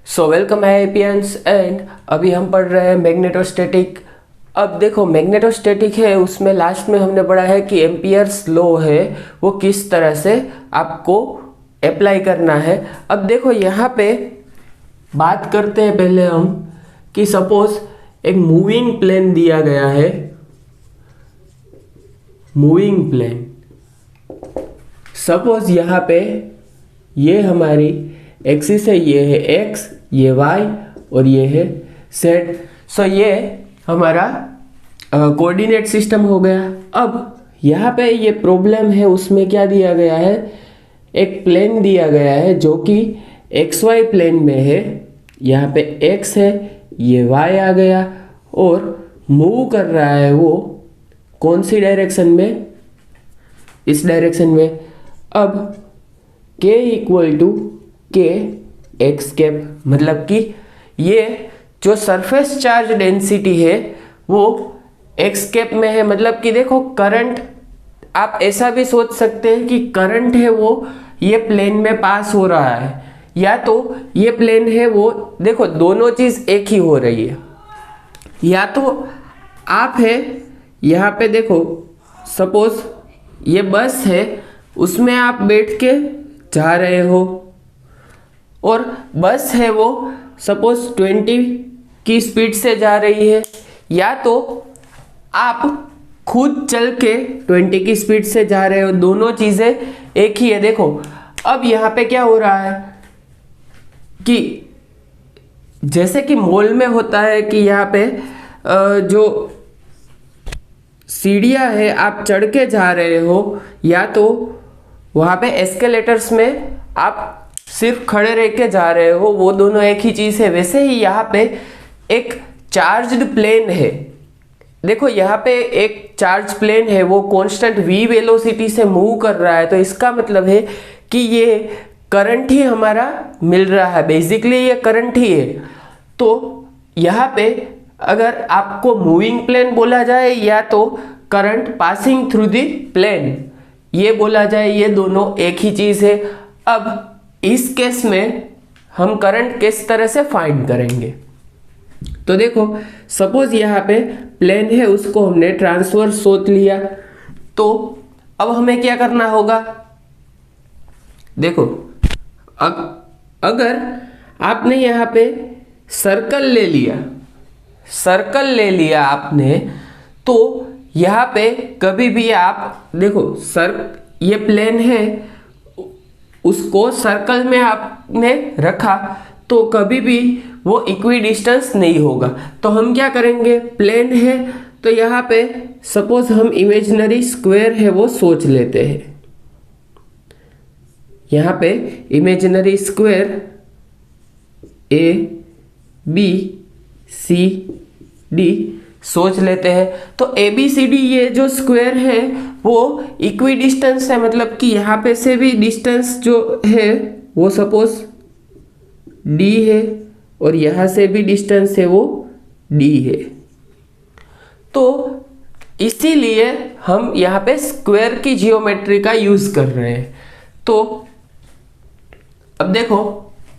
So welcome है एपियंस and अभी हम पढ़ रहे हैं मैग्नेटोस्टैटिक। अब देखो मैग्नेटोस्टैटिक है, उसमें लास्ट में हमने पढ़ा है कि एम्पियर्स लॉ है वो किस तरह से आपको अप्लाई करना है। अब देखो यहाँ पे बात करते हैं पहले हम कि सपोज एक मूविंग प्लेन दिया गया है, मूविंग प्लेन। सपोज यहाँ पे ये हमारी एक्सिस है, ये है एक्स, ये वाई और ये है जेड। सो ये हमारा कोऑर्डिनेट सिस्टम हो गया। अब यहाँ पे ये प्रॉब्लम है, उसमें क्या दिया गया है, एक प्लेन दिया गया है जो कि एक्स वाई प्लेन में है। यहाँ पे एक्स है, ये वाई आ गया और मूव कर रहा है वो कौन सी डायरेक्शन में, इस डायरेक्शन में। अब k इक्वल टू के एक्स कैप, मतलब कि ये जो सरफेस चार्ज डेंसिटी है वो एक्स कैप में है। मतलब कि देखो करंट, आप ऐसा भी सोच सकते हैं कि करंट है वो ये प्लेन में पास हो रहा है, या तो ये प्लेन है वो, देखो दोनों चीज एक ही हो रही है। या तो आप है यहाँ पे देखो, सपोज ये बस है, उसमें आप बैठ के जा रहे हो और बस है वो सपोज 20 की स्पीड से जा रही है, या तो आप खुद चल के 20 की स्पीड से जा रहे हो, दोनों चीजें एक ही है। देखो अब यहाँ पे क्या हो रहा है कि जैसे कि मॉल में होता है कि यहाँ पे जो सीढ़ियाँ है आप चढ़ के जा रहे हो, या तो वहाँ पे एस्केलेटर्स में आप सिर्फ खड़े रह के जा रहे हो, वो दोनों एक ही चीज़ है। वैसे ही यहाँ पे एक चार्ज्ड प्लेन है। देखो यहाँ पे एक चार्ज प्लेन है, वो कांस्टेंट v वेलोसिटी से मूव कर रहा है, तो इसका मतलब है कि ये करंट ही हमारा मिल रहा है, बेसिकली ये करंट ही है। तो यहाँ पे अगर आपको मूविंग प्लेन बोला जाए या तो current passing through the plane ये बोला जाए, ये दोनों एक ही चीज है। अब इस केस में हम करंट किस तरह से फाइंड करेंगे, तो देखो सपोज यहाँ पे प्लेन है, उसको हमने ट्रांसवर्स सोच लिया, तो अब हमें क्या करना होगा। देखो अगर आपने यहाँ पे सर्कल ले लिया, सर्कल ले लिया आपने, तो यहाँ पे कभी भी आप देखो ये प्लेन है, उसको सर्कल में आपने रखा तो कभी भी वो इक्विडिस्टेंस नहीं होगा। तो हम क्या करेंगे, प्लेन है तो यहाँ पे सपोज हम इमेजिनरी स्क्वायर है वो सोच लेते हैं। यहाँ पे imaginary square A B C D सोच लेते हैं। तो ए बी सी डी ये जो स्क्वायर है वो इक्वी डिस्टेंस है, मतलब कि यहाँ पे से भी डिस्टेंस जो है वो सपोज डी है और यहाँ से भी डिस्टेंस है वो डी है। तो इसीलिए हम यहाँ पे स्क्वायर की जियोमेट्री का यूज कर रहे हैं। तो अब देखो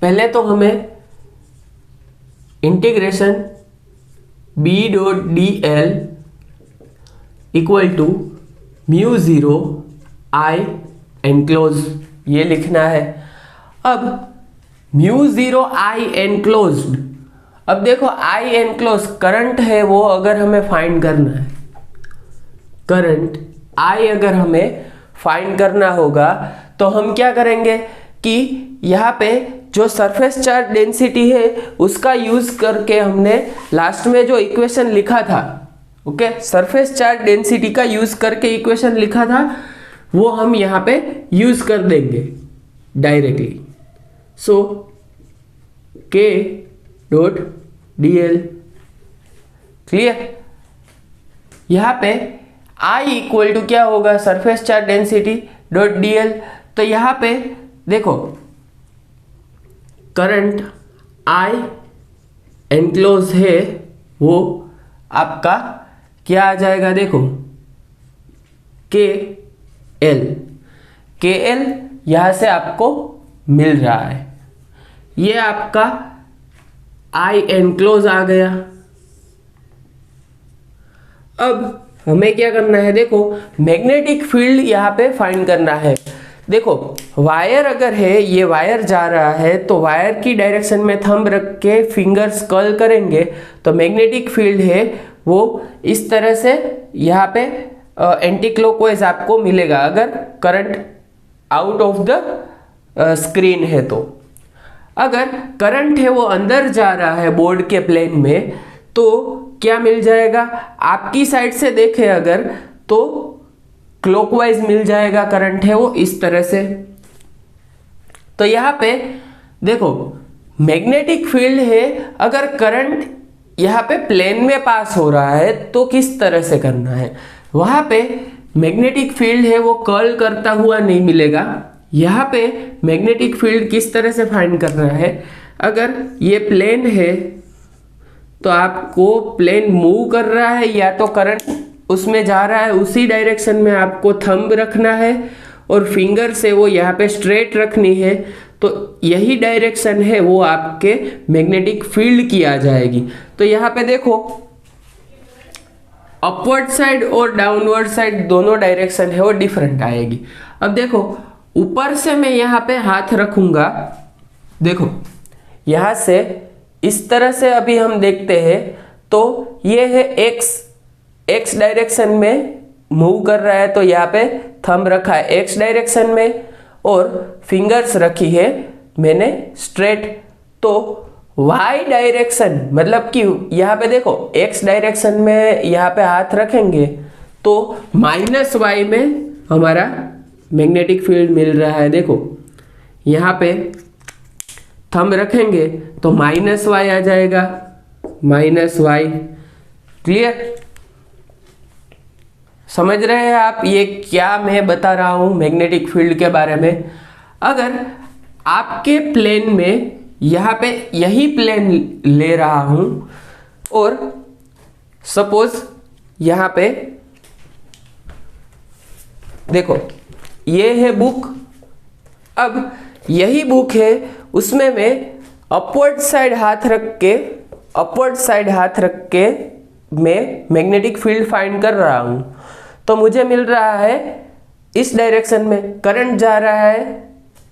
पहले तो हमें integration B dot d l equal to mu zero I enclose ये लिखना है। अब म्यू ज़ीरो आई एनक्लोज्ड, अब देखो आई एनक्लोज करंट है वो अगर हमें फाइंड करना है, करंट आई अगर हमें फाइंड करना होगा तो हम क्या करेंगे कि यहाँ पे जो सरफेस चार्ज डेंसिटी है उसका यूज करके हमने लास्ट में जो इक्वेशन लिखा था, ओके, सरफेस चार्ज डेंसिटी का यूज करके इक्वेशन लिखा था वो हम यहाँ पे यूज कर देंगे डायरेक्टली। सो के डॉट डी एल क्लियर। यहाँ पे आई इक्वल टू क्या होगा, surface charge density dot d L. तो यहाँ पे देखो करंट आई एनक्लोज है वो आपका क्या आ जाएगा, देखो के एल यहाँ से आपको मिल रहा है, ये आपका आई एनक्लोज आ गया। अब हमें क्या करना है, देखो मैग्नेटिक फील्ड यहाँ पे फाइंड करना है। देखो वायर अगर है, ये वायर जा रहा है तो वायर की डायरेक्शन में थंब रख के फिंगर्स कर्ल करेंगे तो मैग्नेटिक फील्ड है वो इस तरह से यहाँ पे एंटी क्लॉकवाइज आपको मिलेगा अगर current out of the screen है तो। अगर करंट है वो अंदर जा रहा है बोर्ड के प्लेन में तो क्या मिल जाएगा, आपकी साइड से देखें अगर तो क्लॉकवाइज मिल जाएगा, करंट है वो इस तरह से। तो यहाँ पे देखो मैग्नेटिक फील्ड है, अगर करंट यहाँ पे प्लेन में पास हो रहा है तो किस तरह से करना है, वहां पे मैग्नेटिक फील्ड है वो कर्ल करता हुआ नहीं मिलेगा। यहाँ पे मैग्नेटिक फील्ड किस तरह से फाइंड करना है, अगर ये प्लेन है तो आपको प्लेन मूव कर रहा है या तो करंट उसमें जा रहा है उसी डायरेक्शन में आपको थंब रखना है और फिंगर से वो यहाँ पे स्ट्रेट रखनी है, तो यही डायरेक्शन है वो आपके मैग्नेटिक फील्ड की आ जाएगी। तो यहाँ पे देखो अपवर्ड साइड और डाउनवर्ड साइड दोनों डायरेक्शन है वो डिफरेंट आएगी। अब देखो ऊपर से मैं यहाँ पे हाथ रखूंगा, देखो यहाँ से इस तरह से अभी हम देखते हैं तो ये है एक्स डायरेक्शन में मूव कर रहा है, तो यहाँ पे थंब रखा है एक्स डायरेक्शन में और फिंगर्स रखी है मैंने स्ट्रेट। तो वाई डायरेक्शन मतलब कि यहाँ पे देखो एक्स डायरेक्शन में यहाँ पे हाथ रखेंगे तो माइनस वाई में हमारा मैग्नेटिक फील्ड मिल रहा है। देखो यहाँ पे थंब रखेंगे तो माइनस वाई आ जाएगा, माइनस वाई। क्लियर, समझ रहे हैं आप ये क्या मैं बता रहा हूं मैग्नेटिक फील्ड के बारे में। अगर आपके प्लेन में यहाँ पे यही प्लेन ले रहा हूं और सपोज यहाँ पे देखो ये है बुक, अब यही बुक है उसमें मैं अपवर्ड साइड हाथ रख के मैं मैग्नेटिक फील्ड फाइंड कर रहा हूं तो मुझे मिल रहा है इस डायरेक्शन में करंट जा रहा है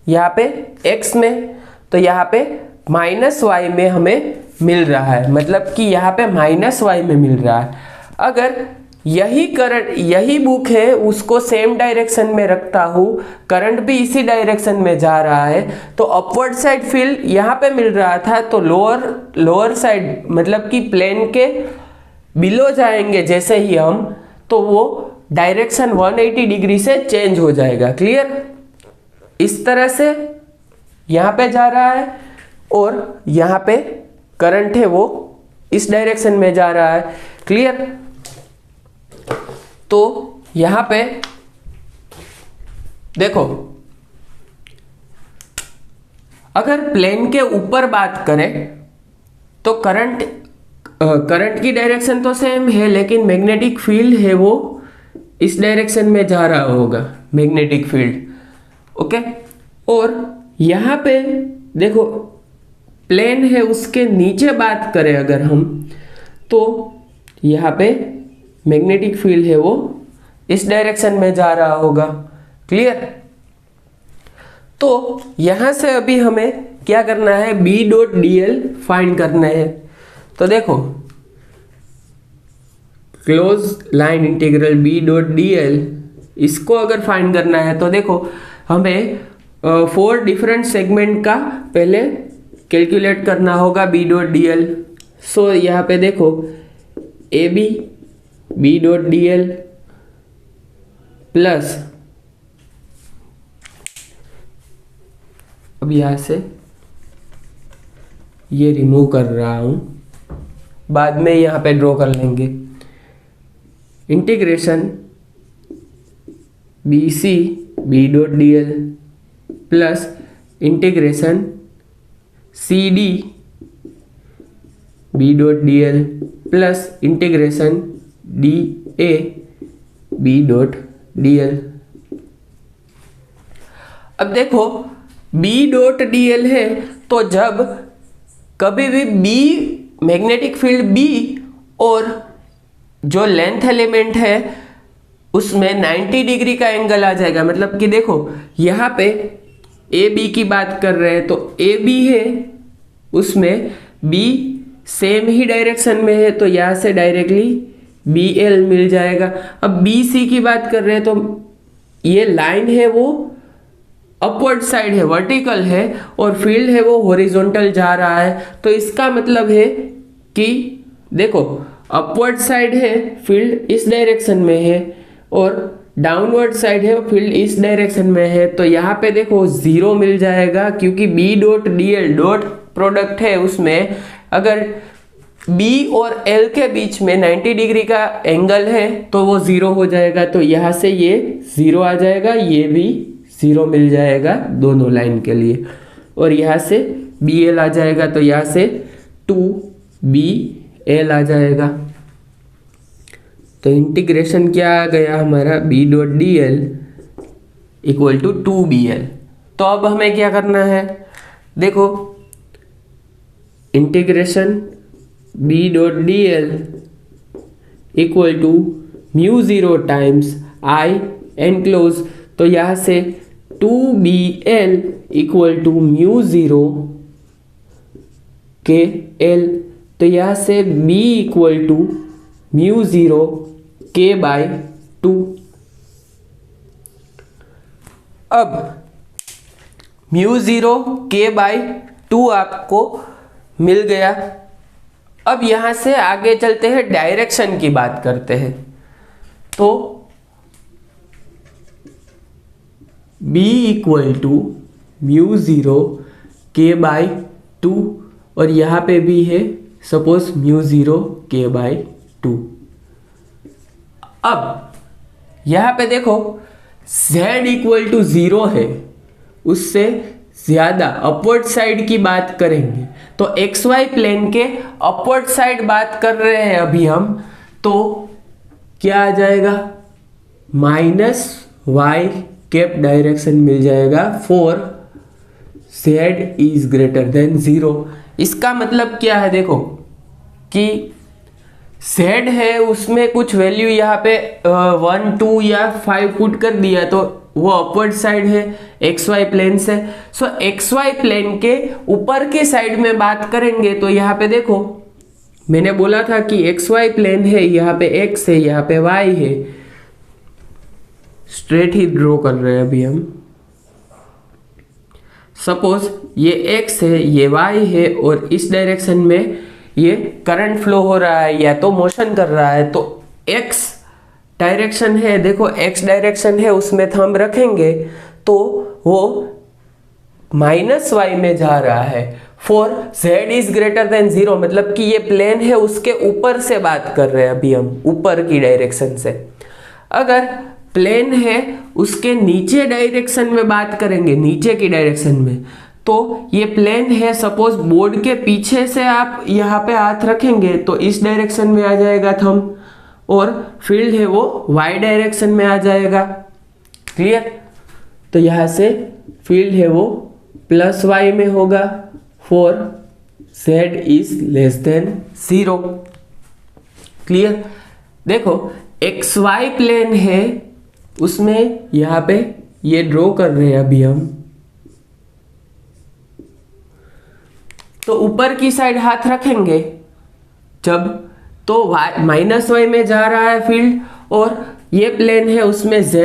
यहाँ पे एक्स में, तो यहाँ पे माइनस वाई में हमें मिल रहा है, मतलब कि यहाँ पे माइनस वाई में मिल रहा है। अगर यही करंट यही बुक है उसको सेम डायरेक्शन में रखता हूँ, करंट भी इसी डायरेक्शन में जा रहा है तो अपवर्ड साइड फील्ड यहाँ पे मिल रहा था तो लोअर साइड मतलब कि प्लेन के बिलो जाएंगे जैसे ही हम तो वो डायरेक्शन 180 डिग्री से चेंज हो जाएगा। क्लियर, इस तरह से यहाँ पे जा रहा है और यहाँ पे करंट है वो इस डायरेक्शन में जा रहा है। क्लियर, तो यहाँ पे देखो अगर प्लेन के ऊपर बात करें तो करंट की डायरेक्शन तो सेम है लेकिन मैग्नेटिक फील्ड है वो इस डायरेक्शन में जा रहा होगा मैग्नेटिक फील्ड। ओके, और यहाँ पे देखो प्लेन है उसके नीचे बात करें अगर हम तो यहाँ पे मैग्नेटिक फील्ड है वो इस डायरेक्शन में जा रहा होगा। क्लियर, तो यहां से अभी हमें क्या करना है, B dot d l find करना है। तो देखो close line integral B dot d l इसको अगर फाइंड करना है तो देखो हमें 4 डिफरेंट सेगमेंट का पहले कैलकुलेट करना होगा B dot d l. So यहाँ पे देखो A B dot d l plus, अब यहां से ये रिमूव कर रहा हूं, बाद में यहां पे ड्रॉ कर लेंगे, integration B C B dot d l plus integration C D B dot d l plus integration D A B dot d l. अब देखो बी डॉट डी एल है तो जब कभी भी बी मैग्नेटिक फील्ड बी और जो length element है उसमें 90 डिग्री का एंगल आ जाएगा। मतलब कि देखो यहाँ पे ए बी की बात कर रहे हैं तो ए बी है, उसमें बी सेम ही डायरेक्शन में है तो यहाँ से डायरेक्टली बी एल मिल जाएगा। अब बी सी की बात कर रहे हैं तो ये लाइन है वो अपवर्ड साइड है, वर्टिकल है, और फील्ड है वो हॉरिजॉन्टल जा रहा है। तो इसका मतलब है कि देखो अपवर्ड साइड है, फील्ड इस डायरेक्शन में है, और डाउनवर्ड साइड है, फील्ड इस डायरेक्शन में है। तो यहाँ पे देखो जीरो मिल जाएगा क्योंकि B dot d l dot product है, उसमें अगर बी और एल के बीच में 90 डिग्री का एंगल है तो वो जीरो हो जाएगा। तो यहाँ से ये जीरो आ जाएगा, ये भी जीरो मिल जाएगा दोनों लाइन के लिए, और यहाँ से बी एल आ जाएगा। तो यहाँ से 2BL आ जाएगा। तो इंटीग्रेशन क्या आ गया हमारा, B dot d l equal to 2BL। तो अब हमें क्या करना है, देखो integration B dot d l equal to mu zero times I enclose. तो यहाँ से 2BL equal to mu zero K L. तो यहाँ से B equal to mu zero K by 2। अब म्यू ज़ीरो के बाई 2 आपको मिल गया। अब यहाँ से आगे चलते हैं, डायरेक्शन की बात करते हैं। तो B equal to mu zero K by 2, और यहाँ पे भी है suppose mu zero K by 2। अब यहाँ पे देखो z इक्वल टू 0 है, उससे ज़्यादा अपवर्ड साइड की बात करेंगे तो xy प्लेन के अपवर्ड साइड बात कर रहे हैं अभी हम, तो क्या आ जाएगा, माइनस y कैप डायरेक्शन मिल जाएगा for z is greater than 0। इसका मतलब क्या है, देखो कि z है उसमें कुछ वैल्यू यहाँ पे 1 2 या 5 पुट कर दिया तो वो अपवर्ड साइड है xy प्लेन से। सो xy प्लेन के ऊपर के साइड में बात करेंगे तो यहाँ पे देखो मैंने बोला था कि xy प्लेन है, यहाँ पे x है, यहाँ पे y है, स्ट्रेट ही ड्रॉ कर रहे हैं अभी हम। सपोज ये x है, ये y है, और इस डायरेक्शन में ये करंट फ्लो हो रहा है या तो मोशन कर रहा है। तो x डायरेक्शन है, देखो x डायरेक्शन है, उसमें थंब रखेंगे तो वो माइनस y में जा रहा है for z is greater than 0। मतलब कि ये प्लेन है उसके ऊपर से बात कर रहे हैं अभी हम, ऊपर की डायरेक्शन से। अगर प्लेन है उसके नीचे डायरेक्शन में बात करेंगे, नीचे की डायरेक्शन में, तो ये प्लेन है, सपोज बोर्ड के पीछे से आप यहाँ पे हाथ रखेंगे तो इस डायरेक्शन में आ जाएगा थंब, और फील्ड है वो y डायरेक्शन में आ जाएगा। क्लियर? तो यहाँ से फील्ड है वो प्लस y में होगा for z is less than 0। Clear? देखो xy प्लेन है उसमें यहाँ पे ये ड्रॉ कर रहे हैं अभी हम, तो ऊपर की साइड हाथ रखेंगे जब तो माइनस y में जा रहा है फील्ड, और ये प्लेन है उसमें z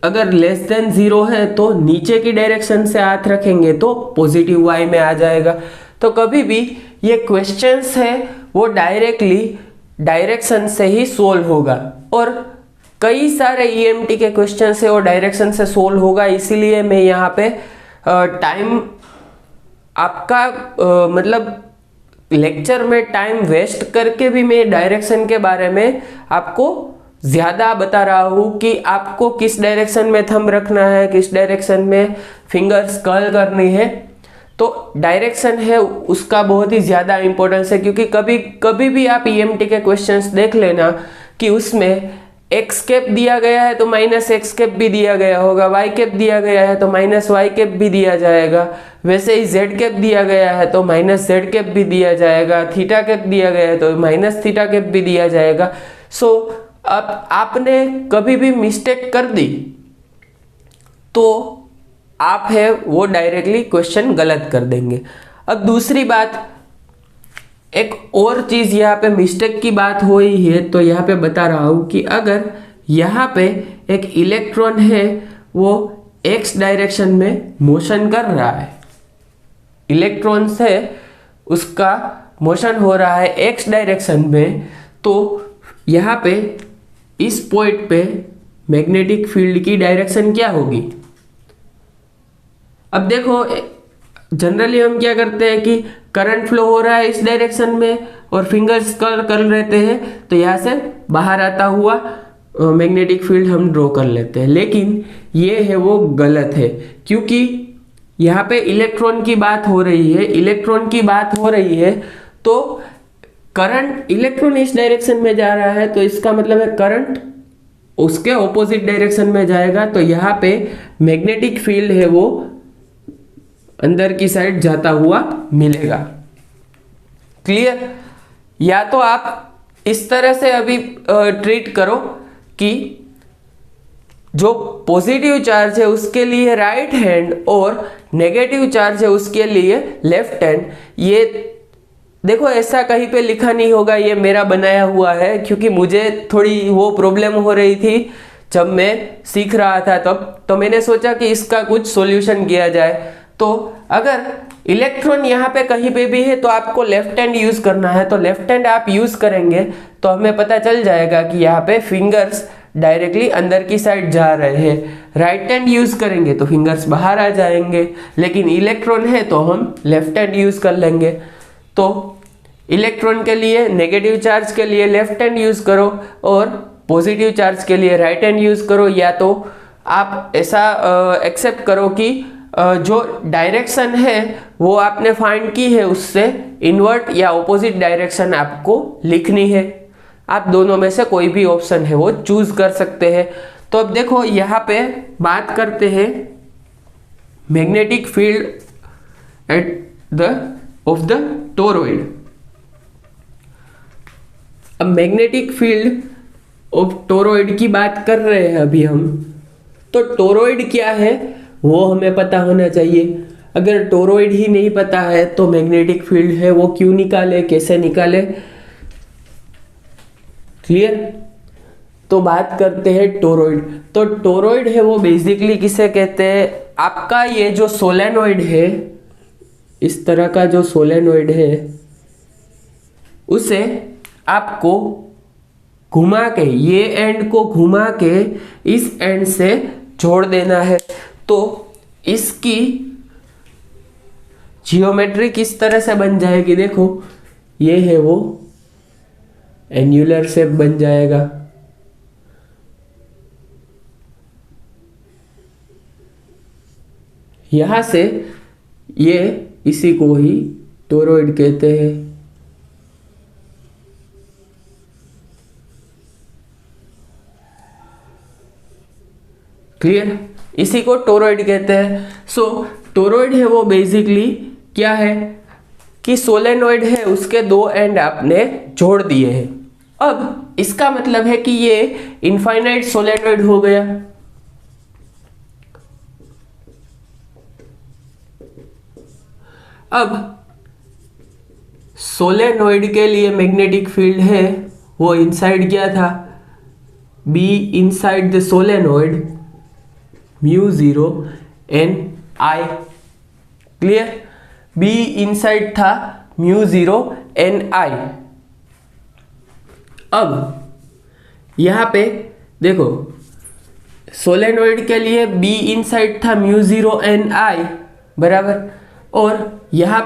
अगर लेस देन 0 है तो नीचे की डायरेक्शन से हाथ रखेंगे तो पॉजिटिव y में आ जाएगा। तो कभी भी ये क्वेश्चंस है वो डायरेक्टली डायरेक्शन से ही सोल्व होगा, और कई सारे EMT के क्वेश्चंस है वो डायरेक्शन से सोल्व होगा। इसीलिए मैं यहाँ पे टाइम आपका मतलब लेक्चर में टाइम वेस्ट करके भी मैं डायरेक्शन के बारे में आपको ज़्यादा बता रहा हूँ कि आपको किस डायरेक्शन में थंब रखना है, किस डायरेक्शन में फिंगर्स कर्ल करनी है। तो डायरेक्शन है उसका बहुत ही ज़्यादा इंपॉर्टेंस है, क्योंकि कभी भी आप EMT के क्वेश्चंस देख लेना कि उसमें एक्स कैप दिया गया है तो माइनस एक्स कैप भी दिया गया होगा, वाई कैप दिया गया है तो माइनस वाई कैप भी दिया जाएगा, वैसे ही जेड कैप दिया गया है तो माइनस जेड कैप भी दिया जाएगा, थीटा कैप दिया गया है तो माइनस थीटा कैप भी दिया जाएगा। सो अब आपने कभी भी मिस्टेक कर दी तो आप है वो डायरेक्टली क्वेश्चन गलत कर देंगे। अब दूसरी बात, एक और चीज यहाँ पे मिस्टेक की बात हो ही है तो यहाँ पे बता रहा हूं कि अगर यहाँ पे एक इलेक्ट्रॉन है वो एक्स डायरेक्शन में मोशन कर रहा है, इलेक्ट्रॉन से उसका मोशन हो रहा है एक्स डायरेक्शन में, तो यहाँ पे इस पॉइंट पे मैग्नेटिक फील्ड की डायरेक्शन क्या होगी। अब देखो जनरली हम क्या करते हैं कि करंट फ्लो हो रहा है इस डायरेक्शन में और फिंगर्स कर रहते हैं तो यहाँ से बाहर आता हुआ मैग्नेटिक फील्ड हम ड्रॉ कर लेते हैं, लेकिन ये है वो गलत है क्योंकि यहाँ पे इलेक्ट्रॉन की बात हो रही है, इलेक्ट्रॉन की बात हो रही है तो करंट, इलेक्ट्रॉन इस डायरेक्शन में जा रहा है तो इसका मतलब है करंट उसके ऑपोजिट डायरेक्शन में जाएगा, तो यहाँ पे मैग्नेटिक फील्ड है वो अंदर की साइड जाता हुआ मिलेगा। क्लियर? या तो आप इस तरह से अभी ट्रीट करो कि जो पॉजिटिव चार्ज है उसके लिए राइट हैंड और नेगेटिव चार्ज है उसके लिए लेफ्ट हैंड। ये देखो ऐसा कहीं पे लिखा नहीं होगा, ये मेरा बनाया हुआ है क्योंकि मुझे थोड़ी वो प्रॉब्लम हो रही थी जब मैं सीख रहा था तब, तो मैंने सोचा कि इसका कुछ सॉल्यूशन किया जाए। तो अगर इलेक्ट्रॉन यहाँ पे कहीं पे भी है तो आपको लेफ्ट हैंड यूज करना है, तो लेफ्ट हैंड आप यूज करेंगे तो हमें पता चल जाएगा कि यहाँ पे फिंगर्स डायरेक्टली अंदर की साइड जा रहे हैं। राइट हैंड यूज करेंगे तो फिंगर्स बाहर आ जाएंगे, लेकिन इलेक्ट्रॉन है तो हम लेफ्ट हैंड यूज कर लेंगे। तो इलेक्ट्रॉन के लिए, नेगेटिव चार्ज के लिए लेफ्ट हैंड यूज करो और पॉजिटिव चार्ज के लिए राइट हैंड यूज करो, या तो आप ऐसा एक्सेप्ट करो कि जो डायरेक्शन है वो आपने फाइंड की है उससे इन्वर्ट या ऑपोजिट डायरेक्शन आपको लिखनी है। आप दोनों में से कोई भी ऑप्शन है वो चूज कर सकते हैं। तो अब देखो यहाँ पे बात करते हैं magnetic field at the of the toroid. अब मैग्नेटिक फील्ड ऑफ टोरॉइड की बात कर रहे हैं अभी हम, तो टोरॉइड क्या है वो हमें पता होना चाहिए। अगर टोरॉइड ही नहीं पता है तो मैग्नेटिक फील्ड है वो क्यों निकाले, कैसे निकाले। क्लियर? तो बात करते हैं टोरॉइड। तो टोरॉइड है वो बेसिकली किसे कहते हैं, आपका ये जो सोलेनॉइड है, इस तरह का जो सोलेनॉइड है उसे आपको घुमा के, ये एंड को घुमा के इस एंड से जोड़ देना है। तो इसकी जियोमेट्री किस तरह से बन जाएगी, देखो ये है वो एन्युलर शेप बन जाएगा। यहां से ये इसी को ही टोरॉइड कहते हैं। क्लियर? इसी को टोरॉइड कहते हैं। सो टोरॉइड है वो बेसिकली क्या है कि सोलेनॉइड है उसके दो एंड आपने जोड़ दिए हैं। अब इसका मतलब है कि ये इनफाइनाइट सोलेनॉइड हो गया। अब सोलेनॉइड के लिए मैग्नेटिक फील्ड है वो इनसाइड क्या था, B inside the solenoid mu 0 n I. Clear? B inside था म्यू 0 एन आई। अब यहां पे देखो सोलेनॉइड के लिए बी इनसाइड था म्यू 0 एन आई बराबर, और यहां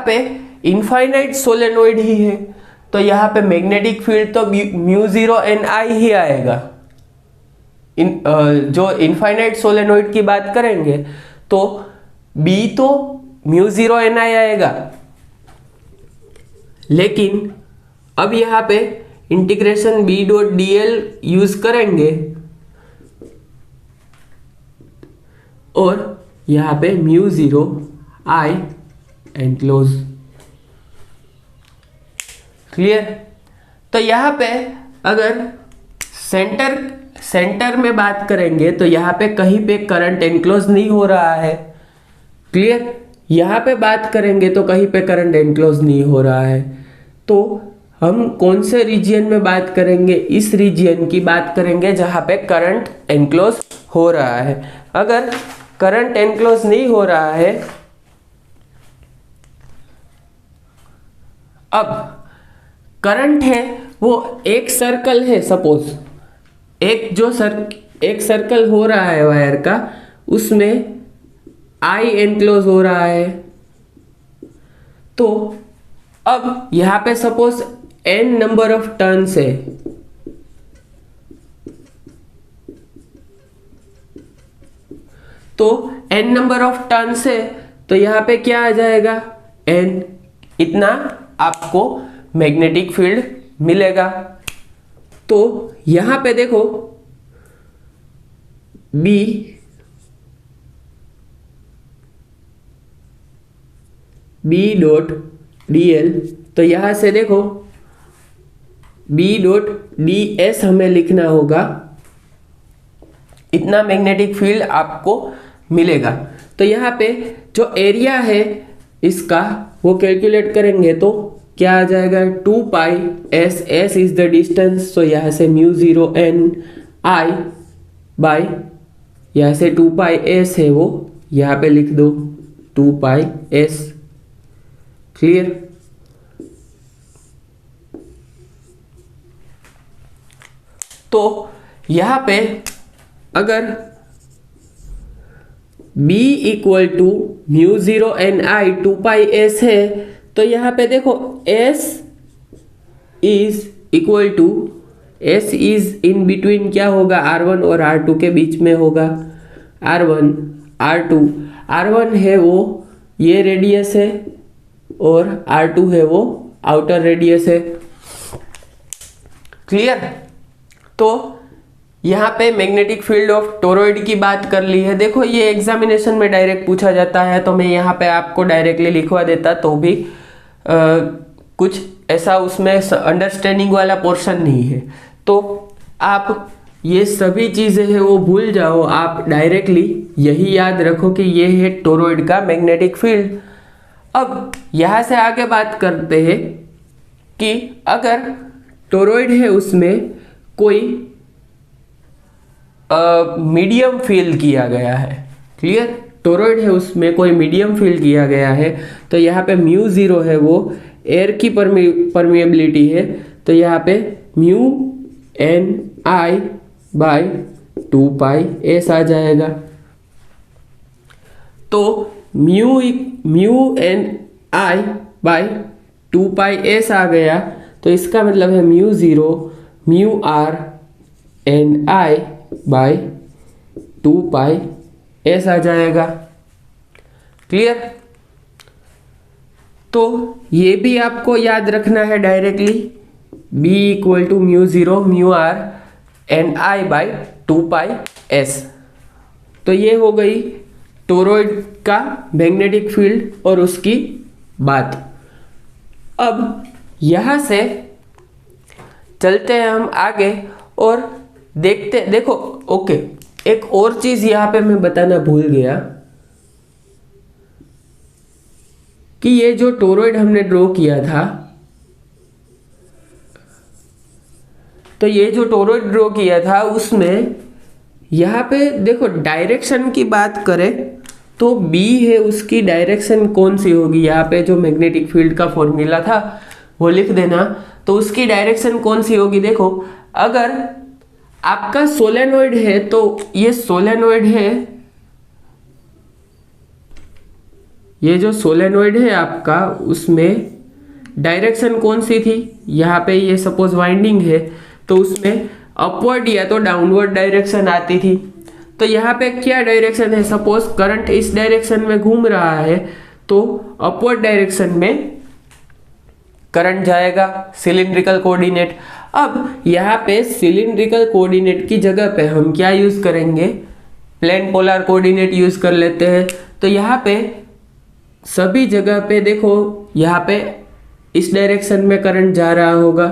पे इनफाइनाइट सोलेनॉइड ही है तो यहां पे मैग्नेटिक फील्ड तो म्यू 0 एन आई ही आएगा। जो इनफाइनाइट सोलेनॉइड की बात करेंगे तो B तो म्यू 0 एन आई आएगा, लेकिन अब यहाँ पे integration B dot d l use करेंगे और यहाँ पे mu zero I enclose. Clear? तो यहाँ पे अगर सेंटर में बात करेंगे तो यहाँ पे कहीं पे करंट एनक्लोज नहीं हो रहा है। क्लियर? यहाँ पे बात करेंगे तो कहीं पे करंट एनक्लोज नहीं हो रहा है। तो हम कौन से रीजियन में बात करेंगे? इस रीजियन की बात करेंगे जहाँ पे करंट एनक्लोज हो रहा है। अगर करंट एनक्लोज नहीं हो रहा है, अब करंट है वो एक सर्कल है, सपोज एक सर्कल हो रहा है वायर का, उसमें आई एनक्लोज हो रहा है। तो अब यहां पे suppose n number of turns है, तो n नंबर ऑफ टर्न्स है तो यहां पे क्या आ जाएगा? n, इतना आपको मैग्नेटिक फील्ड मिलेगा। तो यहां पे देखो बी डॉट डी एल, तो यहां से देखो बी डॉट डी एस हमें लिखना होगा, इतना मैग्नेटिक फील्ड आपको मिलेगा। तो यहाँ पे जो एरिया है इसका वो कैलकुलेट करेंगे तो क्या आ जाएगा? 2 pi s, s is the distance, तो यहाँ से mu zero n I by, यहाँ से 2 पाई एस है वो यहाँ पे लिख दो 2 पाई एस। क्लियर? तो यहाँ पे अगर B equal to mu zero n I 2 pi s है, तो यहाँ पे देखो S is equal to, S is in between क्या होगा? R1 और R2 के बीच में होगा। R1 R2, R1 है वो ये रेडियस है और R2 है वो आउटर रेडियस है। क्लियर? तो यहाँ पे मैग्नेटिक फील्ड ऑफ टोरॉइड की बात कर ली है। देखो ये एग्जामिनेशन में डायरेक्ट पूछा जाता है, तो मैं यहाँ पे आपको डायरेक्टली लिखवा देता तो भी कुछ ऐसा उसमें अंडरस्टैंडिंग वाला पोर्शन नहीं है। तो आप ये सभी चीज़ें हैं वो भूल जाओ, आप डायरेक्टली यही याद रखो कि ये है टोरॉइड का मैग्नेटिक फील्ड। अब यहाँ से आगे बात करते हैं कि अगर टोरॉइड है उसमें कोई मीडियम फील किया गया है। क्लियर? टोरॉइड है उसमें कोई मीडियम फील किया गया है, तो यहाँ पे म्यू जीरो है वो एयर की परमिएबिलिटी है, तो यहाँ पे mu n I by 2 pi s आ जाएगा। तो mu n I by 2 pi s आ गया, तो इसका मतलब है mu zero mu r n I by 2 pi s आ जाएगा। क्लियर? तो ये भी आपको याद रखना है directly, B equal to mu zero mu r n I by 2 pi s. तो ये हो गई टोरॉइड का मैग्नेटिक फील्ड और उसकी बात। अब यहाँ से चलते हैं हम आगे और देखो ओके, एक और चीज यहाँ पे मैं बताना भूल गया कि ये जो टोरॉइड हमने ड्रॉ किया था, तो ये जो टोरॉइड ड्रॉ किया था उसमें यहाँ पे देखो डायरेक्शन की बात करें तो B है उसकी डायरेक्शन कौन सी होगी? यहाँ पे जो मैग्नेटिक फील्ड का फॉर्मूला था वो लिख देना। तो उसकी डायरेक्शन कौन सी होगी? देखो अगर आपका सोलेनोइड है तो ये सोलेनोइड है, ये जो सोलेनोइड है आपका उसमें डायरेक्शन कौन सी थी? यहाँ पे ये सपोज वाइंडिंग है तो उसमें अपवर्ड या तो डाउनवर्ड डायरेक्शन आती थी। तो यहाँ पे क्या डायरेक्शन है? सपोज करंट इस डायरेक्शन में घूम रहा है तो अपवर्ड डायरेक्शन में करंट जाएगा, सिलिंड्रिकल कोऑर्डिनेट। अब यहाँ पे सिलिंड्रिकल कोऑर्डिनेट की जगह पे हम क्या यूज करेंगे, प्लेन पोलर कोऑर्डिनेट यूज कर लेते हैं। तो यहाँ पे सभी जगह पे देखो, यहाँ पे इस डायरेक्शन में करंट जा रहा होगा,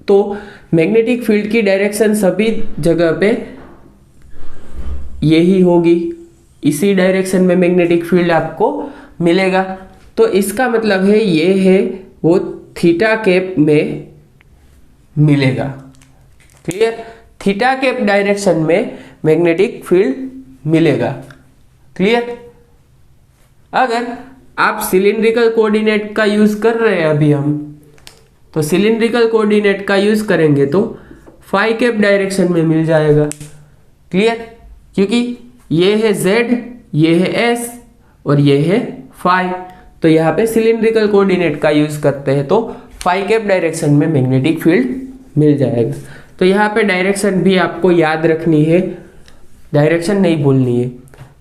तो मैग्नेटिक फील्ड की डायरेक्शन सभी जगह पे यही होगी, इसी डायरेक्शन में मैग्नेटिक फील्ड आपको मिलेगा। तो इसका मतलब है ये है वो थीटा कैप में मिलेगा। क्लियर, थीटा कैप डायरेक्शन में मैग्नेटिक फील्ड मिलेगा। क्लियर, अगर आप सिलिंड्रिकल कोऑर्डिनेट का यूज कर रहे हैं अभी हम, तो सिलिंड्रिकल कोऑर्डिनेट का यूज करेंगे तो फाई कैप डायरेक्शन में मिल जाएगा। क्लियर, क्योंकि ये है z, ये है s और ये है फाई, तो यहाँ पे सिलिंड्रिकल कोऑर्डिनेट का यूज करते हैं तो फाई कैप डायरेक्शन में मैग्नेटिक फील्ड मिल जाएगा। तो यहाँ पे डायरेक्शन भी आपको याद रखनी है, डायरेक्शन नहीं भूलनी है।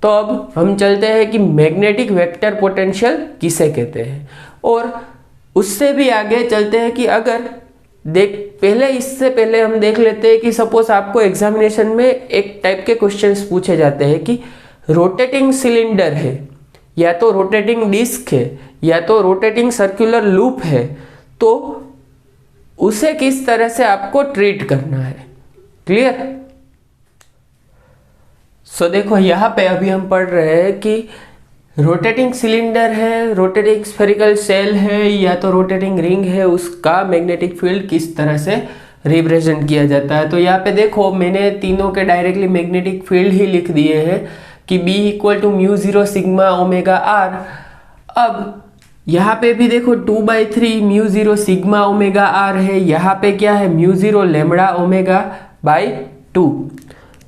तो अब हम चलते हैं कि मैग्नेटिक वेक्टर पोटेंशियल किसे कहते हैं, और उससे भी आगे चलते हैं कि अगर इससे पहले हम देख लेते हैं कि सपोज आपको एग्जामिनेशन में एक टाइप के क्वेश्चंस पूछे जाते हैं कि रोटेटिंग सिलेंडर है, या तो रोटेटिंग डिस्क है, या तो रोटेटिंग सर्कुलर लूप है, तो उसे किस तरह से आपको ट्रीट करना है। क्लियर, सो देखो यहाँ पे अभी हम पढ़ रहे हैं कि रोटेटिंग सिलेंडर है, रोटेटिंग स्फेरिकल शेल है, या तो रोटेटिंग रिंग है, उसका मैग्नेटिक फील्ड किस तरह से रिप्रेजेंट किया जाता है। तो यहाँ पे देखो मैंने तीनों के डायरेक्टली मैग्नेटिक फील्ड ही लिख दिए हैं कि B equal to mu 0 sigma omega r. अब यहाँ पे भी देखो 2/3 म्यू 0 सिग्मा ओमेगा आर है, यहाँ पे क्या है म्यू 0 लेमड़ा ओमेगा बाई 2।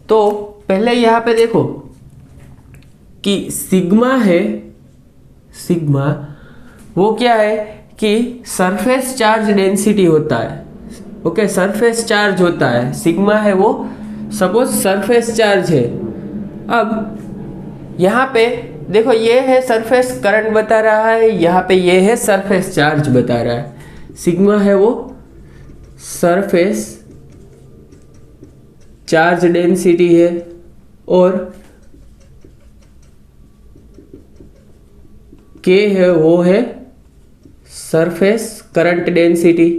तो पहले यहाँ पे देखो कि सिग्मा है, सिग्मा वो क्या है कि सरफेस चार्ज डेंसिटी होता है। ओके, सरफेस चार्ज होता है, सिग्मा है वो सपोज सरफेस चार्ज है। अब यहाँ पे देखो ये है सरफेस करंट बता रहा है, यहाँ पे ये है सरफेस चार्ज बता रहा है। सिग्मा है वो सरफेस चार्ज डेंसिटी है, और K है वो है सरफेस करंट डेंसिटी।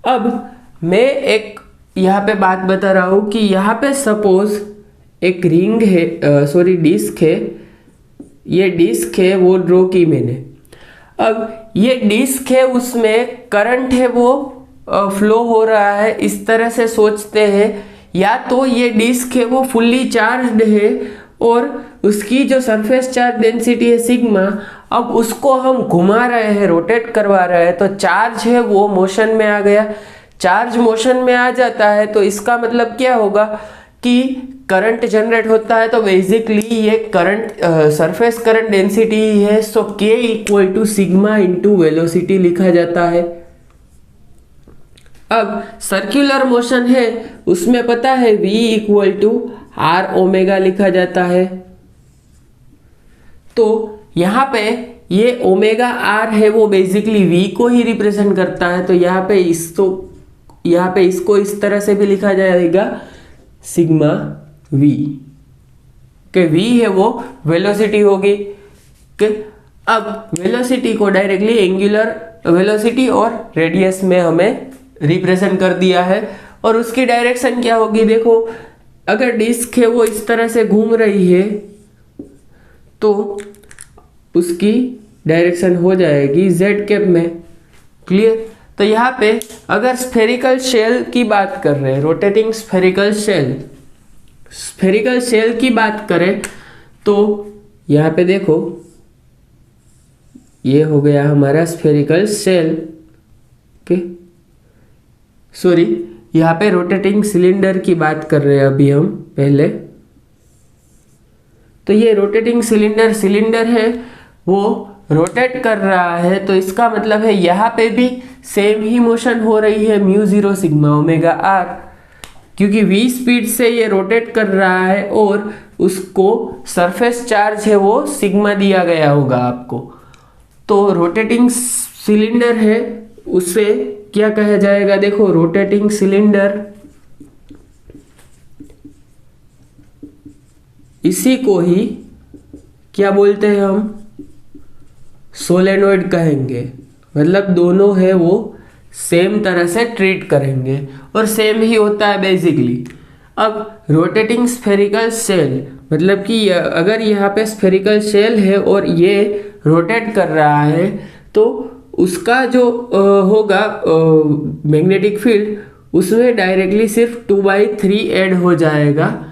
अब मैं एक यहाँ पे बात बता रहा हूं कि यहाँ पे सपोज एक रिंग है, डिस्क है, ये डिस्क है वो ड्रॉ की मैंने। अब ये डिस्क है, उसमें करंट है वो फ्लो हो रहा है, इस तरह से सोचते हैं। या तो ये डिस्क है वो फुल्ली चार्ज्ड है और उसकी जो सरफेस चार्ज डेंसिटी है सिग्मा, अब उसको हम घुमा रहे हैं, रोटेट करवा रहे हैं, तो चार्ज है वो मोशन में आ गया। चार्ज मोशन में आ जाता है तो इसका मतलब क्या होगा कि करंट जनरेट होता है। तो बेसिकली ये करंट सरफेस करंट डेंसिटी है, so K equal to sigma into velocity लिखा जाता है। अब सर्कुलर मोशन है, उसमें पता है V equal to r omega लिखा जाता है। तो यहाँ पे ये ओमेगा आर है वो बेसिकली V को ही रिप्रेजेंट करता है। तो यहाँ पे इसको इस तरह से भी लिखा जाएगा सिग्मा V के V है वो वेलोसिटी होगी कि अब वेलोसिटी को डायरेक्टली एंगुलर वेलोसिटी और रेडियस में हमें रिप्रेजेंट कर दिया है। और उसकी डायरेक्शन क्या होगी, देखो अगर डिस्क है वो इस तरह से घूम रही है तो उसकी डायरेक्शन हो जाएगी z कैप में। क्लियर, तो यहाँ पे अगर स्फेरिकल शेल की बात कर रहे हैं, रोटेटिंग स्फेरिकल शेल की बात करें तो यहाँ पे देखो ये हो गया हमारा स्फेरिकल शेल के, सॉरी यहाँ पे रोटेटिंग सिलेंडर की बात कर रहे हैं अभी हम पहले। तो ये रोटेटिंग सिलेंडर है वो रोटेट कर रहा है, तो इसका मतलब है यहाँ पे भी सेम ही मोशन हो रही है म्यू 0 सिग्मा ओमेगा आर। क्योंकि v स्पीड से ये रोटेट कर रहा है और उसको सरफेस चार्ज है वो सिग्मा दिया गया होगा आपको। तो रोटेटिंग सिलेंडर है उसे क्या कहा जाएगा, देखो रोटेटिंग सिलेंडर, इसी को ही क्या बोलते हैं हम, सोलेनोइड कहेंगे। मतलब दोनों है वो सेम तरह से ट्रीट करेंगे और सेम ही होता है बेसिकली। अब रोटेटिंग स्फेरिकल सेल, मतलब कि अगर यहाँ पे स्फेरिकल सेल है और ये रोटेट कर रहा है तो उसका जो होगा मैग्नेटिक फील्ड, उसमें डायरेक्टली सिर्फ 2/3 ऐड हो जाएगा।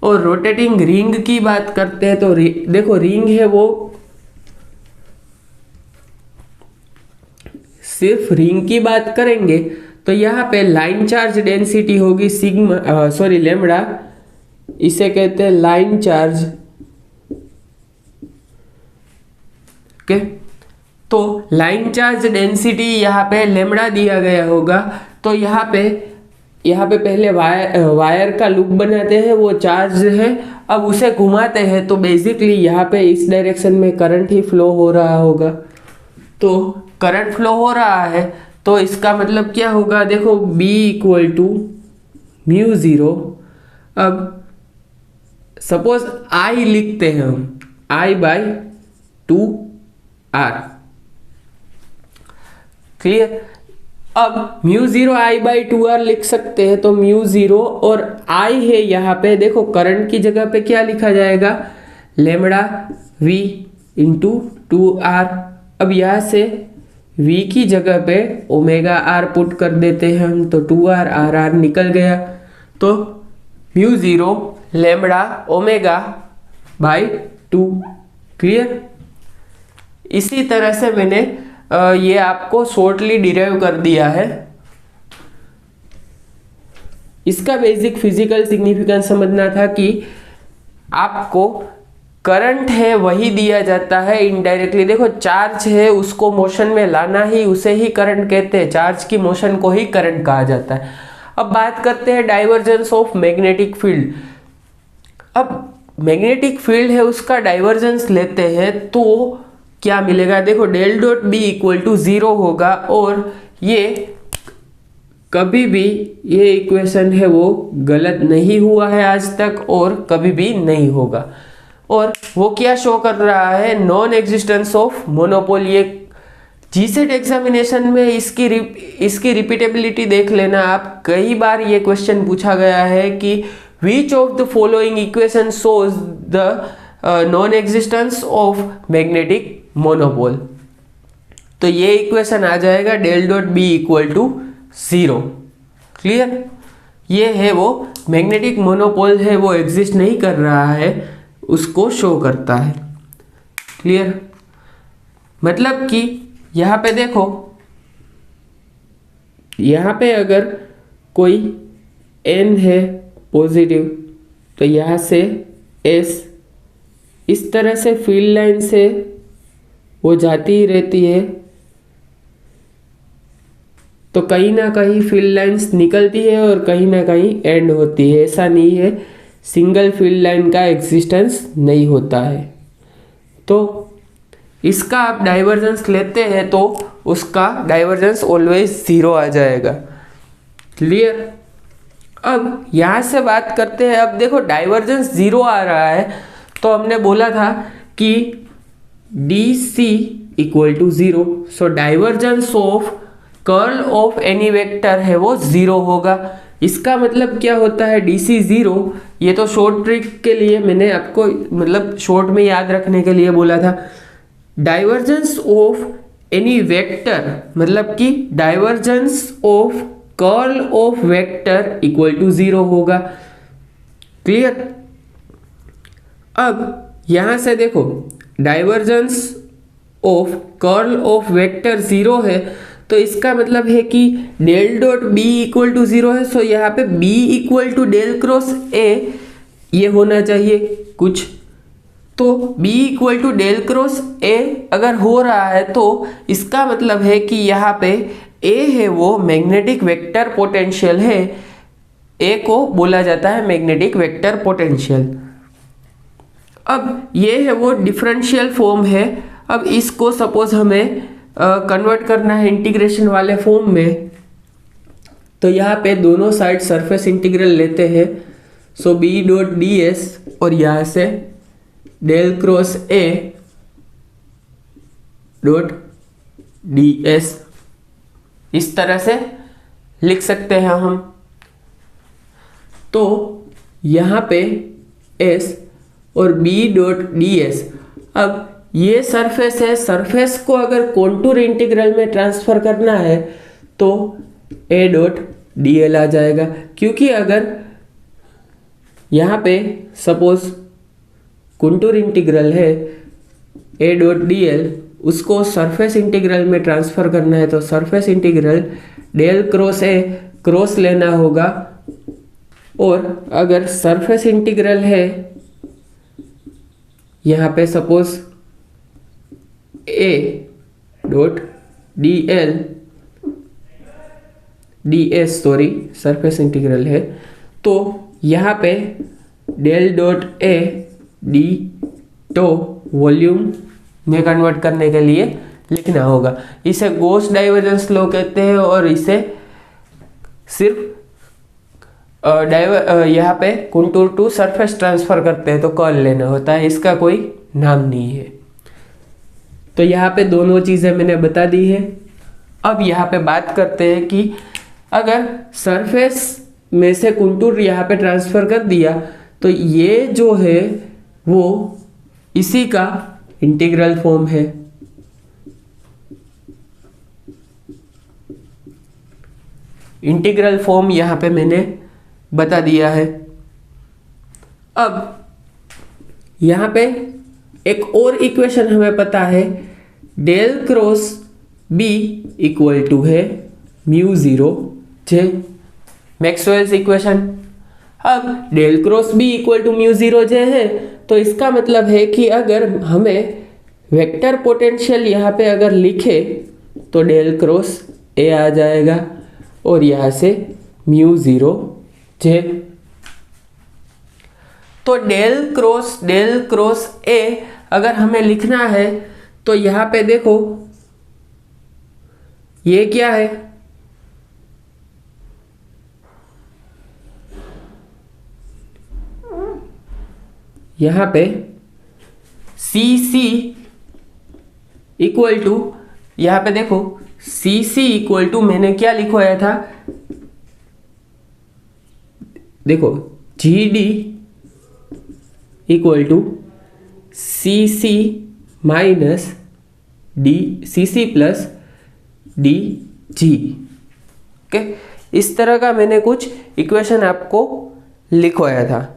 और रोटेटिंग रिंग की बात करते हैं तो देखो रिंग है वो सिर्फ रिंग की बात करेंगे तो यहाँ पे लाइन चार्ज डेंसिटी होगी सिग्मा लैम्बडा, इसे कहते हैं लाइन चार्ज। ओके, तो लाइन चार्ज डेंसिटी यहाँ पे लैम्बडा दिया गया होगा। तो यहाँ पे पहले वायर का लूप बनाते हैं, वो चार्ज है, अब उसे घुमाते हैं तो बेसिकली यहाँ पे इस डायरेक्शन में करंट ही फ्लो हो रहा होगा। तो करंट फ्लो हो रहा है तो इसका मतलब क्या होगा, देखो B = μ0। अब सपोज I लिखते हैं हम I/2R, क्लियर। अब μ0 I/2R लिख सकते हैं तो μ0 और I है यहाँ पे, देखो करंट की जगह पे क्या लिखा जाएगा, लैम्बडा V × 2R। अब यहाँ से V की जगह पे ω/r पुट कर देते हैं हम, तो 2R R निकल गया। तो μ0 लैम्बडा ω/2, क्लियर। इसी तरह से मैंने ये आपको शॉर्टली डिराइव कर दिया है। इसका बेसिक फिजिकल सिग्निफिकेंस समझना था कि आपको करंट है वही दिया जाता है इनडायरेक्टली। देखो चार्ज है उसको मोशन में लाना ही, उसे ही करंट कहते हैं, चार्ज की मोशन को ही करंट कहा जाता है। अब बात करते हैं डाइवर्जेंस ऑफ मैग्नेटिक फील्ड। अब मैग्नेटिक फील्ड है उसका डाइवर्जेंस लेते हैं तो क्या मिलेगा, देखो डेल डॉट B = 0 होगा। और ये कभी भी ये इक्वेशन है वो गलत नहीं हुआ है आज तक और कभी भी नहीं होगा। और वो क्या शो कर रहा है, नॉन एग्जिस्टेंस ऑफ मोनोपोल। ये जीसेट एग्जामिनेशन में इसकी रिपीटेबिलिटी देख लेना आप, कई बार ये क्वेश्चन पूछा गया है कि which of the following equation shows the non existence of magnetic monopole. तो ये इक्वेशन आ जाएगा डेल डॉट B = 0, क्लियर। ये है वो मैग्नेटिक मोनोपोल है वो एग्जिस्ट नहीं कर रहा है, उसको शो करता है, क्लियर। मतलब कि यहाँ पे देखो, यहाँ पे अगर कोई N है पॉजिटिव तो यहाँ से S इस तरह से फील्ड लाइन से वो जाती ही रहती है। तो कहीं ना कहीं फील्ड लाइंस निकलती है और कहीं ना कहीं एंड होती है, ऐसा नहीं है सिंगल फील्ड लाइन का एग्जिस्टेंस नहीं होता है। तो इसका आप डाइवर्जेंस लेते हैं तो उसका डाइवर्जेंस ऑलवेज 0 आ जाएगा, क्लियर। अब यहाँ से बात करते हैं, अब देखो डाइवर्जेंस 0 आ रहा है तो हमने बोला था कि DC = 0। So divergence of curl of any vector है वो 0 होगा। इसका मतलब क्या होता है, DC 0। ये तो शॉर्ट ट्रिक के लिए मैंने आपको मतलब शॉर्ट में याद रखने के लिए बोला था। डाइवर्जेंस ऑफ एनी वेक्टर मतलब कि divergence of curl of vector = 0 होगा, क्लियर। अब यहां से देखो divergence of curl of vector 0 है तो इसका मतलब है कि डेल डॉट B = 0 है। सो यहाँ पे B = डेल क्रॉस A ये होना चाहिए कुछ। तो B = डेल क्रॉस A अगर हो रहा है तो इसका मतलब है कि यहाँ पे A है वो मैग्नेटिक वेक्टर पोटेंशियल है, ए को बोला जाता है मैग्नेटिक वेक्टर पोटेंशियल। अब ये है वो डिफरेंशियल फॉर्म है। अब इसको सपोज हमें कन्वर्ट करना है इंटीग्रेशन वाले फॉर्म में, तो यहाँ पे दोनों साइड सरफेस इंटीग्रल लेते हैं। So B dot d s और यहाँ से del cross A dot d s, इस तरह से लिख सकते हैं हम। तो यहाँ पे एस और बी डॉट डी एस, अब ये सरफेस है, सरफेस को अगर कॉन्टूर इंटीग्रल में ट्रांसफर करना है तो ए डॉट डी एल आ जाएगा, क्योंकि अगर यहाँ पे सपोज कॉन्टूर इंटीग्रल है ए डॉट डी एल, उसको सरफेस इंटीग्रल में ट्रांसफर करना है तो surface integral del cross A cross लेना होगा। और अगर सरफेस इंटीग्रल है यहाँ पे suppose A dot d l d s, sorry surface integral है, तो यहाँ पे डेल डॉट ए डी तो वॉल्यूम में कन्वर्ट करने के लिए लिखना होगा। इसे गॉस डाइवर्जेंस लॉ कहते हैं और इसे सिर्फ यहाँ पे कंटूर टू सरफेस ट्रांसफर करते हैं तो कर्ल लेना होता है, इसका कोई नाम नहीं है। तो यहाँ पे दोनों चीज़ें मैंने बता दी है। अब यहाँ पे बात करते हैं कि अगर सरफेस में से कंटूर यहाँ पे ट्रांसफर कर दिया तो ये जो है वो इसी का इंटीग्रल फॉर्म है। इंटीग्रल फॉर्म यहाँ पे मैंने बता दिया है। अब यहाँ पे एक और इक्वेशन हमें पता है, del cross b equal to है mu zero j, Maxwell's equation. अब del cross b equal to mu zero j है तो इसका मतलब है कि अगर हमें वेक्टर पोटेंशियल यहाँ पे अगर लिखे तो डेल क्रॉस ए आ जाएगा और यहाँ से म्यू ज़ीरो जे। तो डेल क्रॉस ए अगर हमें लिखना है तो यहाँ पे देखो ये क्या है, यहाँ पे सी सी इक्वल टू, यहाँ पे देखो सी सी इक्वल टू मैंने क्या लिखवाया था, देखो G D equal to C C minus D C C plus D G. Okay, इस तरह का मैंने कुछ इक्वेशन आपको लिखवाया था।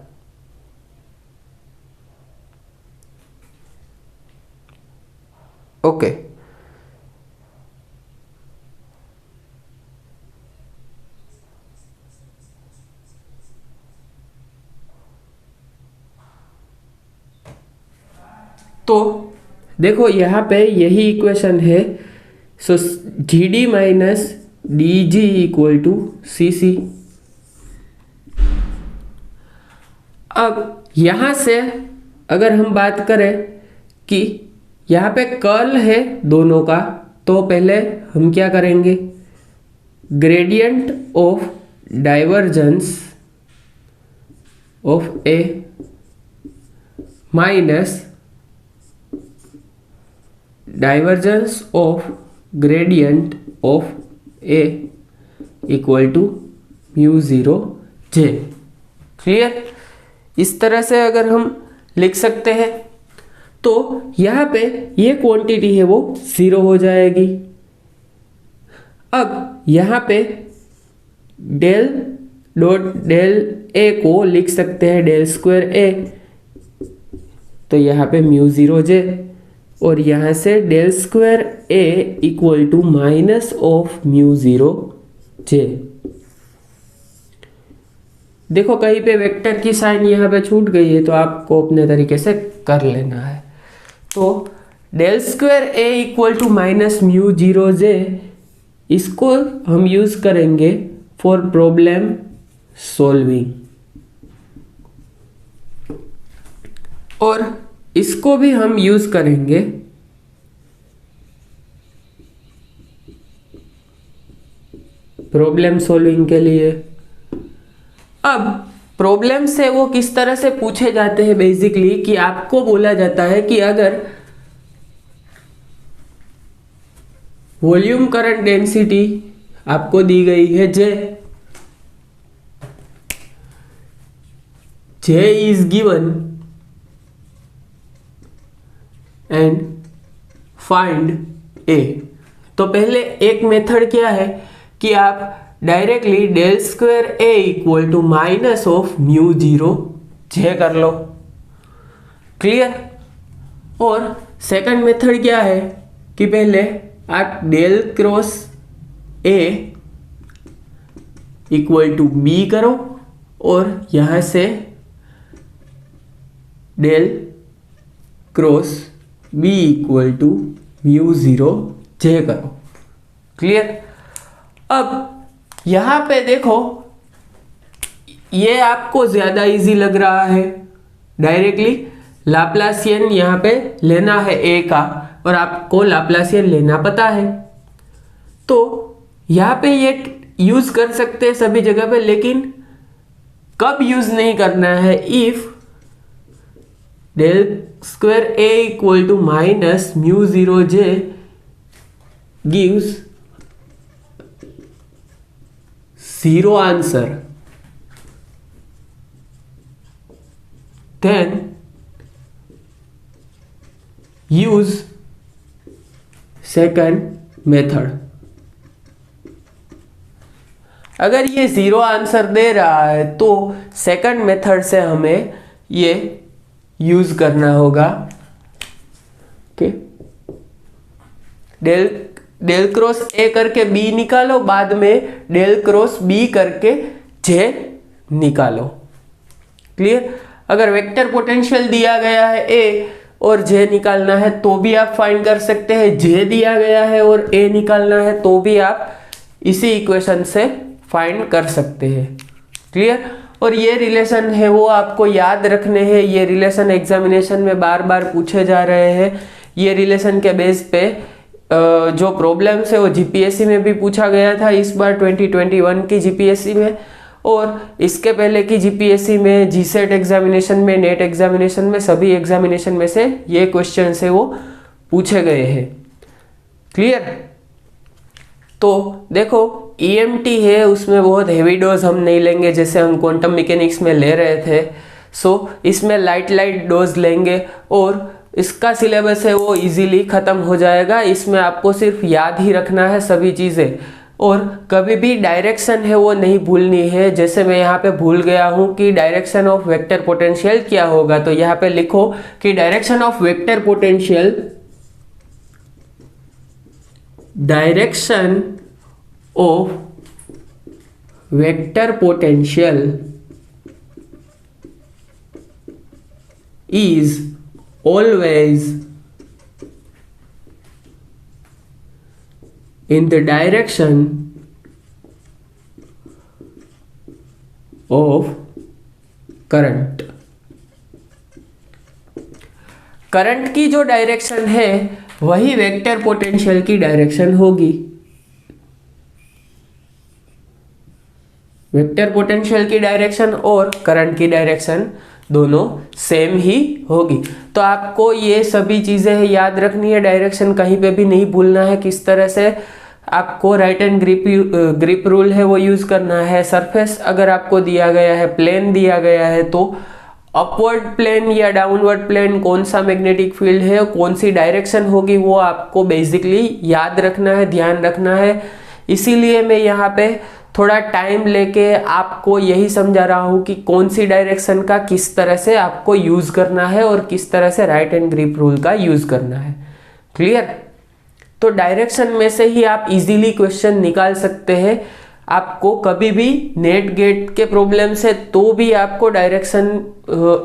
ओके, तो देखो यहाँ पे यही इक्वेशन है। So g d minus d g equal to C c. अब यहाँ से अगर हम बात करें कि यहाँ पे कर्ल है दोनों का, तो पहले हम क्या करेंगे, gradient of divergence of A minus divergence of gradient of A equal to mu zero J. Clear? इस तरह से अगर हम लिख सकते हैं तो यहाँ पे ये क्वांटिटी है वो ज़ीरो हो जाएगी। अब यहाँ पे डेल डॉट डेल ए को लिख सकते हैं डेल स्क्वायर ए, तो यहाँ पे म्यू ज़ीरो जे, और यहाँ से del square a equal to minus of mu zero j. देखो कहीं पे वेक्टर की साइन यहाँ पे छूट गई है तो आपको अपने तरीके से कर लेना है। तो del square a equal to minus mu zero j, इसको हम यूज़ करेंगे फॉर प्रॉब्लम सॉल्विंग। और इसको भी हम यूज करेंगे प्रॉब्लम सॉल्विंग के लिए। अब प्रॉब्लम से वो किस तरह से पूछे जाते हैं, बेसिकली कि आपको बोला जाता है कि अगर वॉल्यूम करंट डेंसिटी आपको दी गई है J is given and find A। तो पहले एक मेथड क्या है कि आप directly del square A equal to minus of mu zero J कर लो। क्लियर। और सेकंड मेथड क्या है कि पहले आप del cross A equal to B करो और यहां से del cross B equal to mu zero J करो। क्लियर। अब यहां पे देखो, ये आपको ज्यादा इजी लग रहा है, डायरेक्टली लाप्लासियन यहां पे लेना है A का और आपको लाप्लासियन लेना पता है, तो यहां पे ये यूज कर सकते हैं सभी जगह पे। लेकिन कब यूज नहीं करना है, if del square A equal to minus mu zero J gives zero answer, then use second method। अगर ये जीरो आंसर दे रहा है तो सेकंड मेथड से हमें ये यूज करना होगा। ओके, डेल क्रॉस A करके B निकालो, बाद में डेल क्रॉस B करके J निकालो। क्लियर। अगर वेक्टर पोटेंशियल दिया गया है A और J निकालना है तो भी आप फाइंड कर सकते हैं, J दिया गया है और A निकालना है तो भी आप इसी इक्वेशन से फाइंड कर सकते हैं। क्लियर। और ये रिलेशन है वो आपको याद रखने हैं, ये रिलेशन एग्जामिनेशन में बार बार पूछे जा रहे हैं। ये रिलेशन के बेस पे जो प्रॉब्लम्स है वो जीपीएससी में भी पूछा गया था इस बार 2021 की जीपीएससी में, और इसके पहले की जीपीएससी में, जीसेट एग्जामिनेशन में, नेट एग्जामिनेशन में, सभी एग्जामिनेशन में से ये क्वेश्चन है वो पूछे गए हैं। क्लियर। तो देखो ईएमटी है, उसमें बहुत हेवी डोज हम नहीं लेंगे जैसे हम क्वांटम मैकेनिक्स में ले रहे थे। सो इसमें लाइट डोज लेंगे और इसका सिलेबस है वो इजीली खत्म हो जाएगा। इसमें आपको सिर्फ याद ही रखना है सभी चीज़ें, और कभी भी डायरेक्शन है वो नहीं भूलनी है। जैसे मैं यहाँ पे भूल गया हूँ कि डायरेक्शन ऑफ वेक्टर पोटेंशियल क्या होगा, तो यहाँ पे लिखो कि direction of vector potential, direction of vector potential is always in the direction of current। Current की जो डायरेक्शन है वही वेक्टर पोटेंशियल की डायरेक्शन होगी। वेक्टर पोटेंशियल की डायरेक्शन और करंट की डायरेक्शन दोनों सेम ही होगी। तो आपको ये सभी चीजें याद रखनी है, डायरेक्शन कहीं पे भी नहीं भूलना है। किस तरह से आपको राइट एंड ग्रिप रूल है वो यूज करना है। सरफेस अगर आपको दिया गया है, प्लेन दिया गया है, तो अपवर्ड प्लेन या डाउनवर्ड प्लेन, कौन सा मैग्नेटिक फील्ड है, कौन सी डायरेक्शन होगी, वो आपको बेसिकली याद रखना है, ध्यान रखना है। इसीलिए मैं यहाँ पे थोड़ा टाइम लेके आपको यही समझा रहा हूँ कि कौन सी डायरेक्शन का किस तरह से आपको यूज करना है और किस तरह से राइट एंड ग्रिप रूल का यूज करना है। क्लियर। तो डायरेक्शन में से ही आप इजीली क्वेश्चन निकाल सकते हैं। आपको कभी भी नेट गेट के प्रॉब्लम से तो भी आपको डायरेक्शन,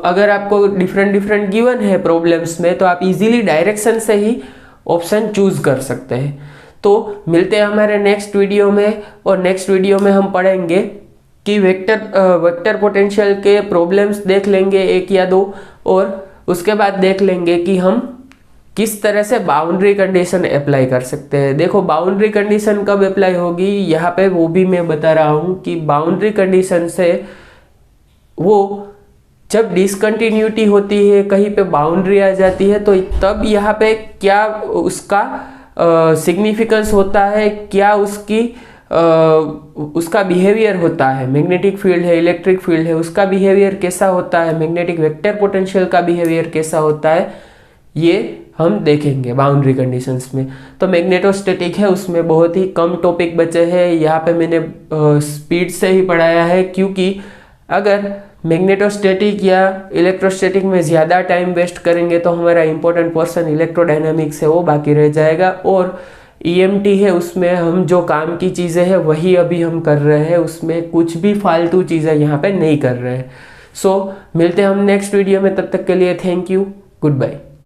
अगर आपको डिफरेंट गिवन है प्रॉब्लम्स में, तो आप इजीली डायरेक्शन से ही ऑप्शन चूज कर सकते हैं। तो मिलते हैं हमारे नेक्स्ट वीडियो में, और नेक्स्ट वीडियो में हम पढ़ेंगे कि वेक्टर पोटेंशियल के प्रॉब्लम्स देख लेंगे एक या दो, और उसके बाद देख लेंगे कि हम किस तरह से बाउंड्री कंडीशन अप्लाई कर सकते हैं। देखो बाउंड्री कंडीशन कब अप्लाई होगी यहाँ पे वो भी मैं बता रहा हूँ कि बाउंड्री कंडीशन से वो जब डिसकंटिन्यूटी होती है, कहीं पे बाउंड्री आ जाती है, तो तब यहाँ पे क्या उसका सिग्निफिकेंस होता है, क्या उसका बिहेवियर होता है, मैग्नेटिक फील्ड है, इलेक्ट्रिक फील्ड है, उसका बिहेवियर कैसा होता है, मैग्नेटिक वेक्टर पोटेंशियल का बिहेवियर कैसा होता है, ये हम देखेंगे बाउंड्री कंडीशंस में। तो मैग्नेटोस्टैटिक है, उसमें बहुत ही कम टॉपिक बचे हैं, यहाँ पे मैंने स्पीड से ही पढ़ाया है, क्योंकि अगर मैग्नेटोस्टैटिक या इलेक्ट्रोस्टैटिक में ज़्यादा टाइम वेस्ट करेंगे तो हमारा इंपॉर्टेंट पोर्शन इलेक्ट्रोडायनामिक्स है वो बाकी रह जाएगा, और ईएमटी है उसमें हम जो काम की चीज़ें हैं वही अभी हम कर रहे हैं, उसमें कुछ भी फालतू चीज़ें यहाँ पे नहीं कर रहे हैं। सो मिलते हैं हम नेक्स्ट वीडियो में, तब तक के लिए थैंक यू, गुड बाय।